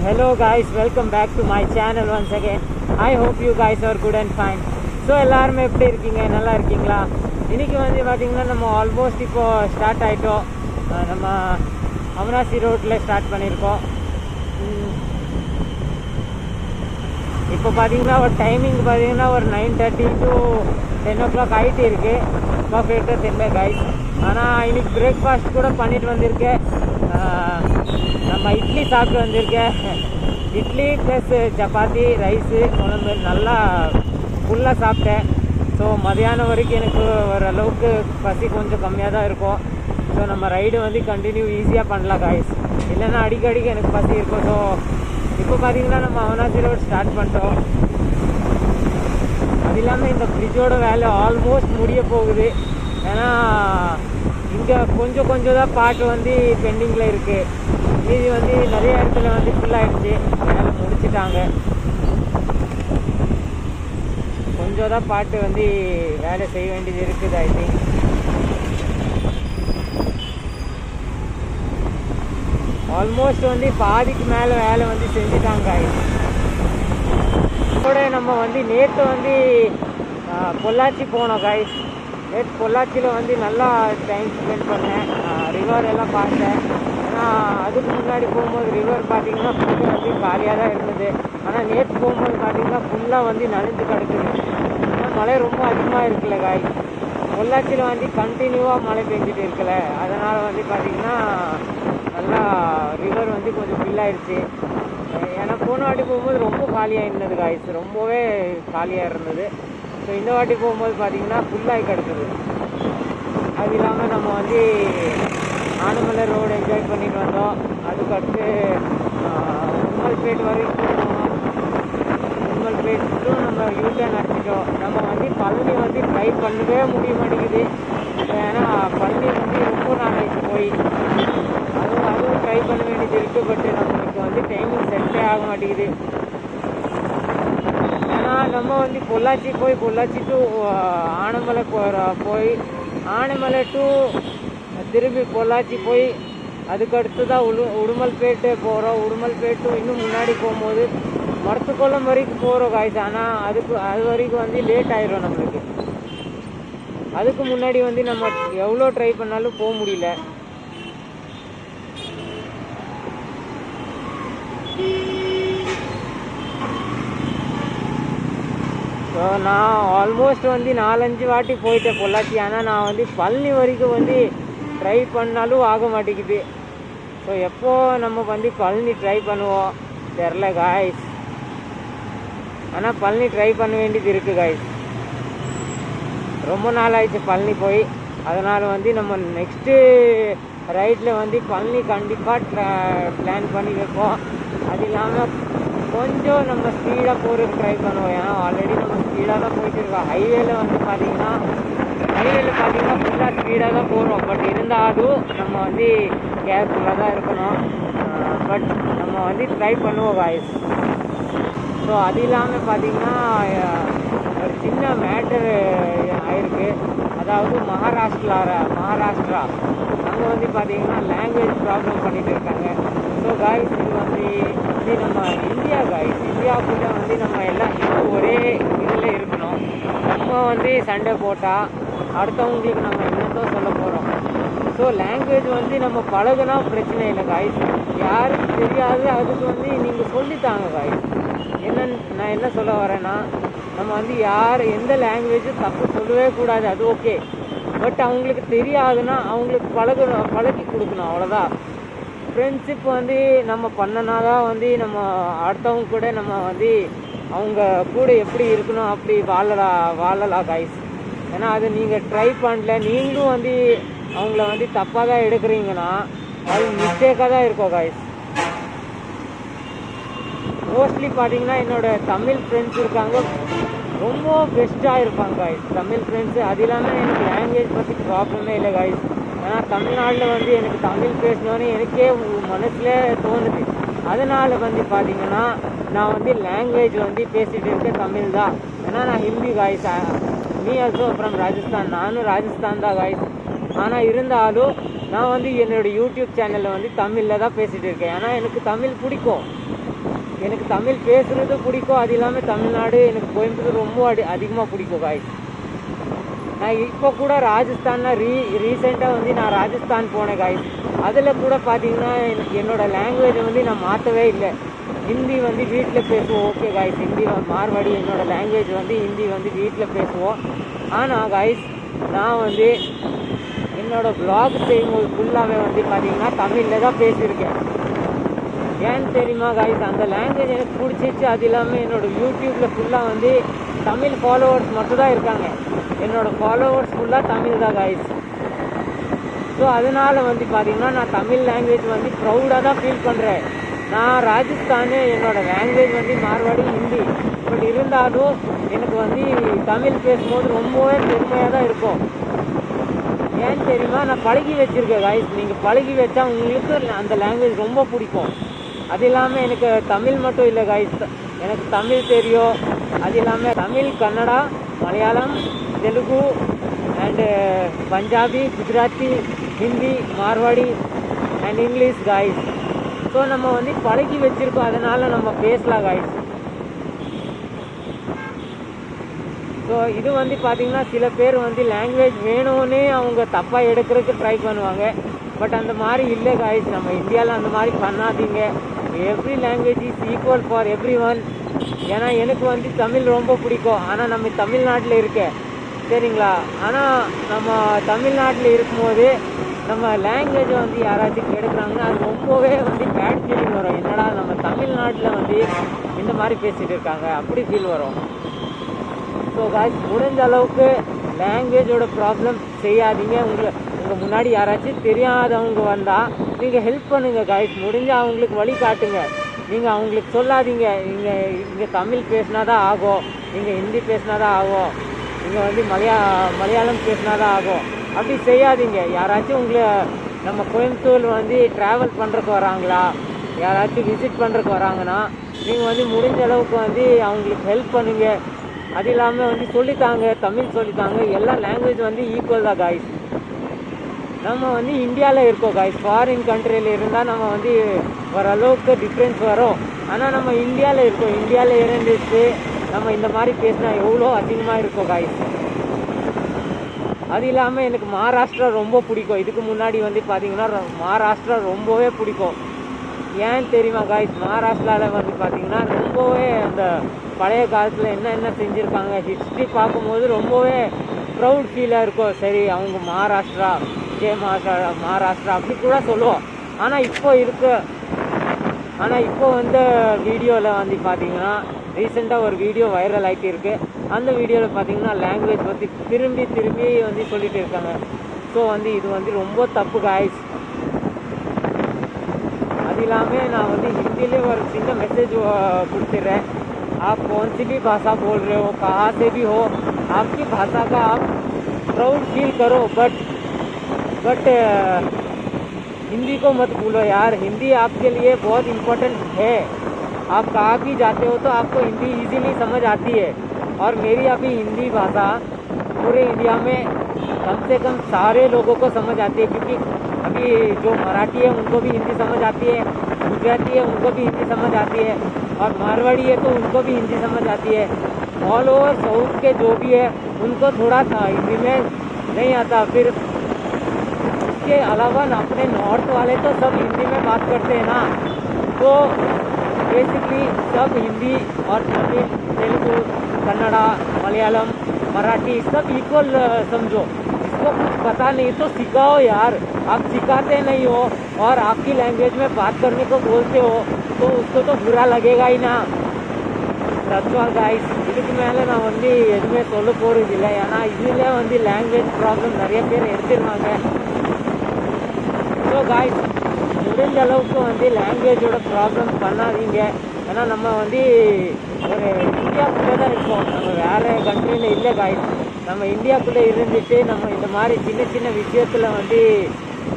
Hello guys, welcome back to my channel once again. I hope you guys are good and fine. So எல்லாருமே எப்படி இருக்கீங்க, நல்லா இருக்கீங்களா? இன்றைக்கி வந்து பார்த்திங்கன்னா நம்ம ஆல்மோஸ்ட் இப்போது ஸ்டார்ட் ஆகிட்டோம். நம்ம அவினாசி ரோட்டில் ஸ்டார்ட் பண்ணியிருக்கோம். இப்போ பார்த்திங்கன்னா ஒரு டைமிங் பார்த்திங்கன்னா ஒரு 9:30 to 10 o'clock ஆகிட்டு இருக்குது. பர்ஃபெக்டாக தெரியல கைஸ். ஆனால் இன்றைக்கி பிரேக்ஃபாஸ்ட் கூட பண்ணிட்டு வந்திருக்கேன். நம்ம இட்லி சாப்பிட்டு வந்திருக்கேன். இட்லி ப்ளஸ் சப்பாத்தி, ரைஸு, குழம்பு நல்லா ஃபுல்லாக சாப்பிட்டேன். ஸோ மதியானம் வரைக்கும் எனக்கு ஓரளவுக்கு பசி கொஞ்சம் கம்மியாக தான் இருக்கும். ஸோ நம்ம ரைடு வந்து கண்டினியூ ஈஸியாக பண்ணலாம் காய்ஸ். இல்லைன்னா அடிக்கடிக்கு எனக்கு பசி இருக்கும். ஸோ இப்போ பார்த்திங்கன்னா நம்ம அவனாசி ரோடு ஸ்டார்ட் பண்ணிட்டோம். அது இல்லாமல் இந்த பிரிட்ஜோட வேலை ஆல்மோஸ்ட் முடிய போகுது. ஏன்னா இங்கே கொஞ்சம் தான் பாட்டு வந்து பெண்டிங்கில் இருக்குது. மீதி வந்து நிறைய இடத்துல வந்து ஃபுல்லாகிடுச்சு, வேலை முடிச்சிட்டாங்க. கொஞ்சம் தான் பாட்டு வந்து வேலை செய்ய வேண்டியது இருக்குது. ஐ திங்க் ஆல்மோஸ்ட் வந்து பாதிக்கு மேலே வேலை வந்து செஞ்சுட்டாங்க. இதோட நம்ம வந்து நேற்று வந்து பொள்ளாச்சி போனோம் கைஸ். நேற்று பொள்ளாச்சியில் வந்து நல்லா டைம் ஸ்பெண்ட் பண்ணேன். ரிவர் எல்லாம் பார்த்தேன். ஆனால் அதுக்கு முன்னாடி போகும்போது ரிவர் பார்த்திங்கன்னா ஃபுல்லாக வந்து காலியாக தான் இருந்தது. ஆனால் நேற்று போகும்போது பார்த்திங்கன்னா ஃபுல்லாக வந்து நனைஞ்சு கிடக்குது. ஏன்னா மழை ரொம்ப அதிகமாக இருக்குல்ல காய். பொள்ளாச்சியில் வந்து கண்டினியூவாக மழை பெஞ்சிட்டு இருக்குல்ல, அதனால் வந்து பார்த்திங்கன்னா நல்லா ரிவர் வந்து கொஞ்சம் ஃபில்லாகிடுச்சு. ஏன்னா போன வாட்டி போகும்போது ரொம்ப காலியாக இருந்தது காய்ஸ், ரொம்பவே காலியாக இருந்தது. ஸோ இந்த வாட்டி போகும்போது பார்த்திங்கன்னா ஃபுல்லாகி கிடக்குது. அது இல்லாமல் நம்ம வந்து ஆனமலை ரோடு என்ஜாய் பண்ணிட்டு வந்தோம். அதுக்கடுத்து உம்மல்பேட் வரைக்கும் போனோம். உம்மல்பேட்டும் நம்ம யூட்டர்ன் அடிச்சிட்டோம். நம்ம வந்து பழனி வந்து ட்ரை பண்ணவே முடிய மாட்டேங்குது. ஏன்னா பழனி வந்து ரொம்ப நாளைக்கு போய் அதுவும் ட்ரை பண்ண வேண்டியது இருக்குது. பட் நம்மளுக்கு வந்து டைமிங் செட்டே ஆக மாட்டேங்குது. ஏன்னா நம்ம வந்து பொள்ளாச்சி டு ஆனமலை போய் ஆனமலை டு திரும்பி பொள்ளாச்சி போய் அதுக்கடுத்து தான் உடுமல்பேட்டு போகிறோம். உடுமல்பேட்டு இன்னும் முன்னாடி போகும்போது மரத்துக்குளம் வரைக்கும் போகிறோம் காய்ஸ். ஆனால் அது வரைக்கும் வந்து லேட் ஆயிடும் நம்மளுக்கு. அதுக்கு முன்னாடி வந்து நம்ம எவ்வளோ ட்ரை பண்ணாலும் போக முடியல. ஸோ நான் ஆல்மோஸ்ட் வந்து 4-5 வாட்டி போயிட்டேன் பொள்ளாச்சி. ஆனால் நான் வந்து பழனி வரைக்கும் வந்து ட்ரை பண்ணாலும் ஆக மாட்டேங்குது. ஸோ எப்போ நம்ம வந்து பழனி ட்ரை பண்ணுவோம் தெரில காய்ஸ். ஆனால் பழனி ட்ரை பண்ண வேண்டியது இருக்குது காய்ஸ். ரொம்ப நாள் ஆயிடுச்சு பழனி போய். அதனால் வந்து நம்ம நெக்ஸ்ட்டு ரைட்டில் வந்து பழனி கண்டிப்பாக பிளான் பண்ணி வைப்போம். அது இல்லாமல் கொஞ்சம் நம்ம ஸ்பீடாக போகிறதுக்கு ட்ரை பண்ணுவோம். ஏன்னா ஆல்ரெடி நம்ம ஸ்பீடாக தான் போயிட்டு இருக்கோம். ஹைவேல பார்த்திங்கன்னா ஃபுல்லாக ஸ்பீடாக தான் போகிறோம். பட் இருந்தாலும் நம்ம வந்து கேர்ஃபுல்லாக தான் இருக்கணும். பட் நம்ம வந்து ட்ரை பண்ணுவோம் காய்ஸ். ஸோ அது இல்லாமல் பார்த்திங்கன்னா ஒரு சின்ன மேட்டர் ஆயிருக்கு. அதாவது மகாராஷ்டிரா அங்கே வந்து பார்த்திங்கன்னா லாங்குவேஜ் ப்ராப்ளம் பண்ணிகிட்டு இருக்காங்க. ஸோ காய்ஸ் இது வந்து நம்ம இந்தியாவுக்குள்ளே வந்து நம்ம எல்லாம் ஒரே இதில் இருக்கணும். நம்ம வந்து சண்டை போட்டால் அடுத்தவங்களுக்கு நம்ம என்னதான் சொல்ல போகிறோம். ஸோ லாங்குவேஜ் வந்து நம்ம பழகுனா பிரச்சனை இல்லை காய்ஸ். யாருக்கு தெரியாது அதுக்கு வந்து நீங்கள் சொல்லித்தாங்க காய்ஸ். நான் என்ன சொல்ல வரேன்னா, நம்ம வந்து எந்த லாங்குவேஜும் தப்பு சொல்லவே கூடாது, அது ஓகே. பட் அவங்களுக்கு தெரியாதுன்னா அவங்களுக்கு பழகி கொடுக்கணும், அவ்வளோதான். ஃப்ரெண்ட்ஷிப் வந்து நம்ம பண்ணனா தான் வந்து நம்ம அடுத்தவங்க கூட நம்ம வந்து அவங்க கூட எப்படி இருக்கணும் அப்படி வாழலாம் காய்ஸ். ஏன்னா அது நீங்கள் ட்ரை பண்ணல, நீங்களும் வந்து அவங்கள வந்து தப்பாக தான் எடுக்கிறீங்கன்னா அது மிஸ்டேக்காக தான் இருக்கும் காய்ஸ். மோஸ்ட்லி பார்த்தீங்கன்னா என்னோடய தமிழ் ஃப்ரெண்ட்ஸ் இருக்காங்க, ரொம்ப பெஸ்ட்டாக இருப்பாங்க காய்ஸ் தமிழ் ஃப்ரெண்ட்ஸு. அது இல்லாமல் எனக்கு லாங்குவேஜ் பற்றி ப்ராப்ளமே இல்லை காய்ஸ். ஏன்னா தமிழ்நாட்டில் வந்து எனக்கு தமிழ் பேசணுன்னு எனக்கே மனசில் தோணுது. அதனால் வந்து பார்த்திங்கன்னா நான் வந்து லாங்குவேஜ் வந்து பேசிகிட்டு இருக்கேன் தமிழ் தான். ஏன்னா நான் Hindi guys. Me also from Rajasthan, நானும் ராஜஸ்தான் தான் காய்ஸ். ஆனால் இருந்தாலும் நான் வந்து என்னோடய யூடியூப் சேனலில் வந்து தமிழில் தான் பேசிகிட்டு இருக்கேன். ஏன்னா எனக்கு தமிழ் பிடிக்கும். எனக்கு தமிழ் பேசுகிறது பிடிக்கும். அது இல்லாமல் தமிழ்நாடு எனக்கு கோயம்புத்தூர் ரொம்ப அதிகமாக பிடிக்கும் காய்ஸ். நான் இப்போ கூட ராஜஸ்தானில் ரீசெண்டாக வந்து நான் ராஜஸ்தான் போனேன் காய்ஸ். அதில் கூட பார்த்தீங்கன்னா என்னோடய லாங்குவேஜை வந்து நான் மாற்றவே இல்லை. ஹிந்தி வந்து வீட்டில் பேசுவோம், ஓகே காய்ஸ். ஹிந்தி மார்வாடி என்னோடய லாங்குவேஜ் வந்து ஹிந்தி வந்து வீட்டில் பேசுவோம். ஆனால் காய்ஸ் நான் வந்து என்னோடய வ்ளாக் செய்யும்போது ஃபுல்லாகவே வந்து பார்த்தீங்கன்னா தமிழில் தான் பேசியிருக்கேன். ஏன்னு தெரியுமா காய்ஸ், அந்த லாங்குவேஜ் எனக்கு பிடிச்சிச்சு. அது இல்லாமல் என்னோடய யூடியூப்பில் ஃபுல்லாக வந்து தமிழ் ஃபாலோவர்ஸ் மட்டும் தான் இருக்காங்க. என்னோடய ஃபாலோவர்ஸ் ஃபுல்லாக தமிழ் தான் காய்ஸ். ஸோ அதனால் வந்து பார்த்திங்கன்னா நான் தமிழ் லாங்குவேஜ் வந்து ப்ரௌடாக தான் ஃபீல் பண்ணுறேன். நான் ராஜஸ்தானு என்னோடய லாங்குவேஜ் வந்து மார்வாடி ஹிந்தி. பட் இருந்தாலும் எனக்கு வந்து தமிழ் பேசும்போது ரொம்பவே பெருமையாக தான் இருக்கும். ஏன்னு தெரியுமா, நான் பழகி வச்சுருக்கேன் காய்ஸ். நீங்கள் பழகி வச்சா உங்களுக்கு அந்த லாங்குவேஜ் ரொம்ப பிடிக்கும். அது இல்லாமல் எனக்கு தமிழ் மட்டும் இல்லை காய்ஸ், எனக்கு தமிழ் தெரியும். அது இல்லாமல் Tamil, Kannada, Malayalam, Telugu and Punjabi, Gujarati, Hindi, Marwari and English guys. So நம்ம வந்து பழகி வச்சுருக்கோம், அதனால் நம்ம பேசலாம் காய்ஸ். ஸோ இது வந்து பார்த்திங்கன்னா சில பேர் வந்து லாங்குவேஜ் வேணும்னே அவங்க தப்பாக எடுக்கிறதுக்கு ட்ரை பண்ணுவாங்க. பட் அந்த மாதிரி இல்லை காய்ஸ். நம்ம இந்தியாவில் அந்த மாதிரி பண்ணாதீங்க. Every language is equal for every one. ஏன்னா எனக்கு வந்து தமிழ் ரொம்ப பிடிக்கும். ஆனால் நம்ம தமிழ்நாட்டில் இருக்கேன் சரிங்களா. ஆனால் நம்ம தமிழ்நாட்டில் இருக்கும்போது நம்ம லாங்குவேஜை வந்து யாராச்சும் கெடுக்குறாங்கன்னா அது ரொம்பவே வந்து பேட் ஃபீலிங் வரும். என்னடா நம்ம தமிழ்நாட்டில் வந்து இந்த மாதிரி பேசிகிட்டு இருக்காங்க அப்படி ஃபீல் வரும். ஸோ காய்ஸ் முடிஞ்ச அளவுக்கு லாங்குவேஜோட ப்ராப்ளம் செய்யாதீங்க. உங்கள் முன்னாடி யாராச்சும் தெரியாதவங்க வந்தால் நீங்கள் ஹெல்ப் பண்ணுங்கள் காய்ஸ். முடிஞ்சால் அவங்களுக்கு வழி காட்டுங்க. நீங்கள் அவங்களுக்கு சொல்லாதீங்க இங்கே தமிழ் பேசினா தான் ஆகும், நீங்கள் ஹிந்தி பேசினா தான் ஆகும், இங்கே வந்து மலையாளம் பேசினா தான் ஆகும். அப்படி செய்யாதீங்க. யாராச்சும் உங்களை நம்ம கோயம்புத்தூர் வந்து ட்ராவல் பண்ணுறதுக்கு வராங்களா, யாராச்சும் விசிட் பண்ணுறதுக்கு வராங்கன்னா நீங்கள் வந்து முடிஞ்ச அளவுக்கு வந்து அவங்களுக்கு ஹெல்ப் பண்ணுங்கள். அது இல்லாமல் வந்து சொல்லித்தாங்க, தமிழ் சொல்லித்தாங்க. எல்லா லாங்குவேஜ் வந்து ஈக்குவல் தான் காய்ஸ். நம்ம வந்து இந்தியாவில் இருக்கோம் காய்ஸ். ஃபாரின் கண்ட்ரியில் இருந்தால் நம்ம வந்து ஓரளவுக்கு டிஃப்ரென்ஸ் வரும். ஆனால் நம்ம இந்தியாவில் இருக்கோம். இந்தியாவில் இருந்துட்டு நம்ம இந்த மாதிரி பேசினா எவ்வளோ அதிகமாக இருக்கும் காய்ஸ். அது இல்லாமல் எனக்கு மகாராஷ்டிரா ரொம்ப பிடிக்கும். இதுக்கு முன்னாடி வந்து பார்த்திங்கன்னா மகாராஷ்டிரா ரொம்பவே பிடிக்கும். ஏன்னு தெரியுமா காய்ஸ், மகாராஷ்டிராவில் வந்து பார்த்திங்கன்னா ரொம்பவே அந்த பழைய காலத்தில் என்ன செஞ்சுருக்காங்க ஹிஸ்ட்ரி பார்க்கும்போது ரொம்பவே ப்ரௌட் ஃபீலாக இருக்கும். சரி அவங்க மகாராஷ்டிரா மகாராஷ்டிரா அப்படி கூட சொல்லுவோம். ஆனால் இப்போ வந்து வீடியோவில் வந்து பார்த்திங்கன்னா ரீசெண்டாக ஒரு வீடியோ வைரல் ஆகிட்டு இருக்குது. அந்த வீடியோவில் பார்த்திங்கன்னா லாங்குவேஜ் பற்றி திரும்பி வந்து சொல்லிட்டு இருக்காங்க. ஸோ வந்து இது வந்து ரொம்ப தப்பு காய்ஸ். அது இல்லாமல் நான் வந்து ஹிந்திலே ஒரு சின்ன மெசேஜ் கொடுத்துட்றேன். आप कौन सी भी भाषा बोल रहे हो, कहाँ से भी हो, आपकी भाषा का आप प्राउड फील करो. बट हिंदी को मत भूलो यार. हिंदी आपके लिए बहुत इम्पोर्टेंट है. आप कहाँ भी जाते हो तो आपको हिंदी इजीली समझ आती है. और मेरी अभी हिंदी भाषा पूरे इंडिया में कम से कम सारे लोगों को समझ आती है. क्योंकि अभी जो मराठी है उनको भी हिंदी समझ आती है, गुजराती है उनको भी हिंदी समझ आती है, और मारवाड़ी है तो उनको भी हिंदी समझ आती है. ऑल ओवर साउथ के जो भी है उनको थोड़ा सा हिंदी में नहीं आता. फिर इसके अलावा अपने नॉर्थ वाले तो सब हिंदी में बात करते हैं ना. तो बेसिकली सब हिंदी और तमिल, तेलुगु, कन्नड़ा, मलयालम, मराठी सब इक्वल समझो. जिसको कुछ पता नहीं तो सिखाओ यार. आप सिखाते नहीं हो और आपकी लैंग्वेज में बात करने को बोलते हो तो उसको तो बुरा लगेगा ही ना. that's all guys. இதுக்கு மேலே நான் வந்து எதுவுமே சொல்ல போகிறது இல்லை. ஏன்னா இதில் வந்து லாங்குவேஜ் ப்ராப்ளம் நிறைய பேர் எடுத்துருவாங்க. ஸோ காய்ஸ் முடிஞ்ச அளவுக்கு வந்து லாங்குவேஜோட ப்ராப்ளம் பண்ணாதீங்க. ஏன்னா நம்ம வந்து ஒரு இந்தியாவுக்குள்ளே தான் இருக்கோம், நம்ம வேறு கண்ட்ரியில் இல்லை காய்ஸ். நம்ம இந்தியாவுக்குள்ளே இருந்துட்டு நம்ம இந்த மாதிரி சின்ன விஷயத்தில் வந்து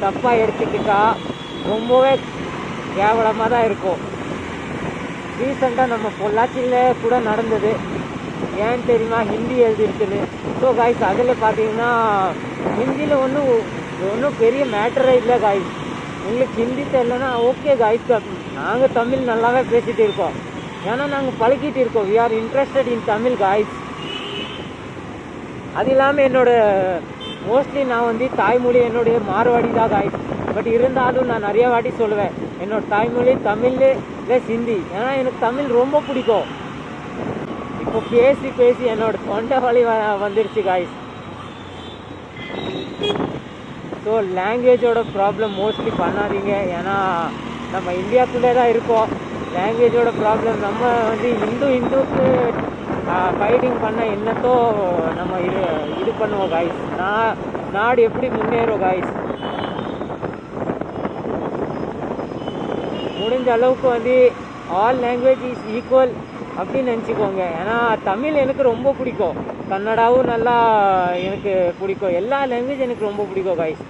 தப்பாக எடுத்துக்கிட்டா ரொம்பவே கேவலமாக தான் இருக்கும். ரீசெண்டாக நம்ம பொள்ளாச்சியில் கூட நடந்தது. ஏன்னு தெரியுமா, ஹிந்தி எழுதிருக்குது. ஸோ காய்ஸ் அதில் பார்த்தீங்கன்னா ஹிந்தியில் ஒன்றும் பெரிய மேட்டரே இல்லை காய்ஸ். உங்களுக்கு ஹிந்தி தெரியலனா ஓகே காய்ஸ், நாங்கள் தமிழ் நல்லாவே பேசிகிட்டு இருக்கோம். ஏன்னா நாங்கள் பழகிட்டு இருக்கோம். We are interested in Tamil guys. அது இல்லாமல் என்னோட மோஸ்ட்லி நான் வந்து தாய்மொழி என்னுடைய மார்வாடி தான் காய்ஸ். பட் இருந்தாலும் நான் நிறைய வாட்டி சொல்லுவேன் என்னோட தாய்மொழி தமிழ் ப்ளஸ் ஹிந்தி. ஏன்னா எனக்கு தமிழ் ரொம்ப பிடிக்கும். இப்போ பேசி பேசி என்னோட தொண்டை வலி வந்துருச்சு காய்ஸ். ஸோ லாங்குவேஜோட ப்ராப்ளம் மோஸ்ட்லி பண்ணாதீங்க. ஏன்னா நம்ம இந்தியாக்குள்ளே தான் இருக்கோம். லாங்குவேஜோட ப்ராப்ளம் நம்ம வந்து இந்துக்கு ஃபைட்டிங் பண்ண என்னத்தோ நம்ம இது பண்ணுவோம் காய்ஸ். நாடு எப்படி முன்னேறும் காய்ஸ். முடிஞ்ச அளவுக்கு வந்து ஆல் லாங்குவேஜ் இஸ் ஈக்குவல் அப்படின்னு நினச்சிக்கோங்க. ஏன்னா தமிழ் எனக்கு ரொம்ப பிடிக்கும், கன்னடாவும் நல்லா எனக்கு பிடிக்கும், எல்லா லாங்குவேஜ் எனக்கு ரொம்ப பிடிக்கும் காய்ஸ்.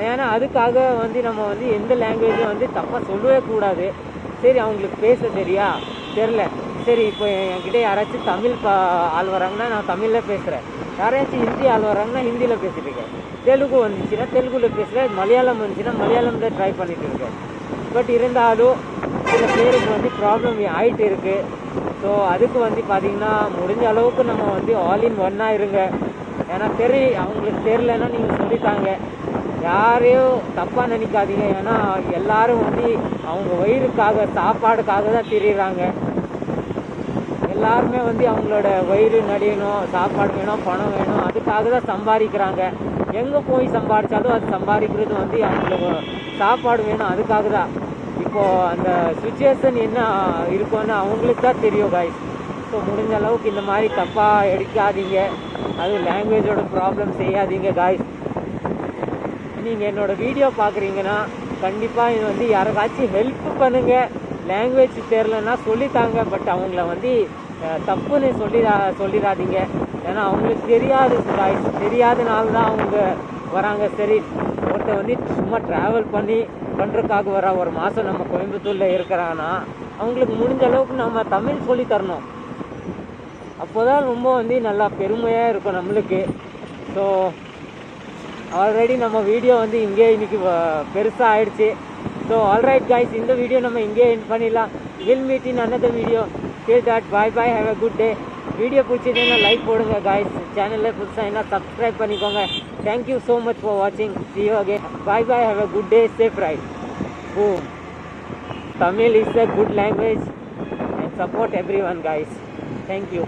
ஏன்னா அதுக்காக வந்து நம்ம வந்து எந்த லாங்குவேஜும் வந்து தப்பாக சொல்லவே கூடாது. சரி அவங்களுக்கு பேச தெரில, சரி இப்போ என்கிட்ட யாராச்சும் தமிழ் ஆள் வராங்கன்னா நான் தமிழில் பேசுகிறேன், யாராச்சும் ஹிந்தி ஆள் வராங்கன்னா ஹிந்தியில் பேசிகிட்டு இருக்கேன், தெலுங்கு வந்துச்சுன்னா தெலுங்குல பேசுகிறேன், மலையாளம் வந்துச்சுன்னா மலையாளமில் ட்ரை பண்ணிகிட்டு இருக்கேன். பட் இருந்தாலும் சில பேருக்கு வந்து ப்ராப்ளம் ஆகிட்டு இருக்குது. ஸோ அதுக்கு வந்து பார்த்திங்கன்னா முடிஞ்ச அளவுக்கு நம்ம வந்து ஆல் இன் ஒன்னாக இருங்க. ஏன்னா அவங்களுக்கு தெரிலன்னா நீங்கள் சொல்லித்தாங்க. யாரையும் தப்பாக நினைக்காதீங்க. ஏன்னா எல்லாரும் வந்து அவங்க வயிறுக்காக சாப்பாடுக்காக தான் திரியிறாங்க. எல்லாருமே வந்து அவங்களோட வயிறு நடியணும், சாப்பாடு வேணும், பணம் வேணும், அதுக்காக தான் சம்பாதிக்கிறாங்க. எங்கே போய் சம்பாதிச்சாலும் அது சம்பாதிக்கிறது வந்து அவங்களுக்கு சாப்பாடு வேணும், அதுக்காக தான். இப்போது அந்த சுச்சுவேஷன் என்ன இருக்குன்னு அவங்களுக்கு தான் தெரியும் காய்ஸ். ஸோ முடிஞ்ச அளவுக்கு இந்த மாதிரி தப்பாக எடுக்காதீங்க. அதுவும் லாங்குவேஜோட ப்ராப்ளம் செய்யாதீங்க காய்ஸ். நீங்கள் என்னோடய வீடியோ பார்க்குறீங்கன்னா கண்டிப்பாக இது வந்து யாருக்காச்சும் ஹெல்ப் பண்ணுங்கள். லாங்குவேஜ் தெரிலன்னா சொல்லித்தாங்க. பட் அவங்கள வந்து தப்புன்னு சொல்லிடாதீங்க. ஏன்னா அவங்களுக்கு தெரியாது காய்ஸ். தெரியாதனால தான் அவங்க வராங்க. சரி ஒருத்தர் வந்து சும்மா ட்ராவல் பண்ணுறதுக்காக வர ஒரு மாதம் நம்ம கோயம்புத்தூரில் இருக்கிறாங்கன்னா அவங்களுக்கு முடிஞ்ச அளவுக்கு நம்ம தமிழ் சொல்லி தரணும். அப்போ தான் ரொம்ப வந்து நல்லா பெருமையாக இருக்கும் நம்மளுக்கு. ஸோ ஆல்ரெடி நம்ம வீடியோ வந்து இங்கே இன்றைக்கி பெருசாக ஆயிடுச்சு. ஸோ ஆல்ரைட் காய்ஸ், இந்த வீடியோ நம்ம இங்கே எண்ட் பண்ணிடலாம். Will meet in another video. till that bye bye, have a good day. Video பிடிச்சதுன்னா லைக் போடுங்க காய்ஸ். சேனலில் புதுசாக என்ன சப்ஸ்கிரைப் பண்ணிக்கோங்க. தேங்க்யூ ஸோ மச் ஃபார் வாட்சிங். see you again. bye bye, have a good day, safe ride. boom. Tamil is a good language and support everyone guys. Thank you.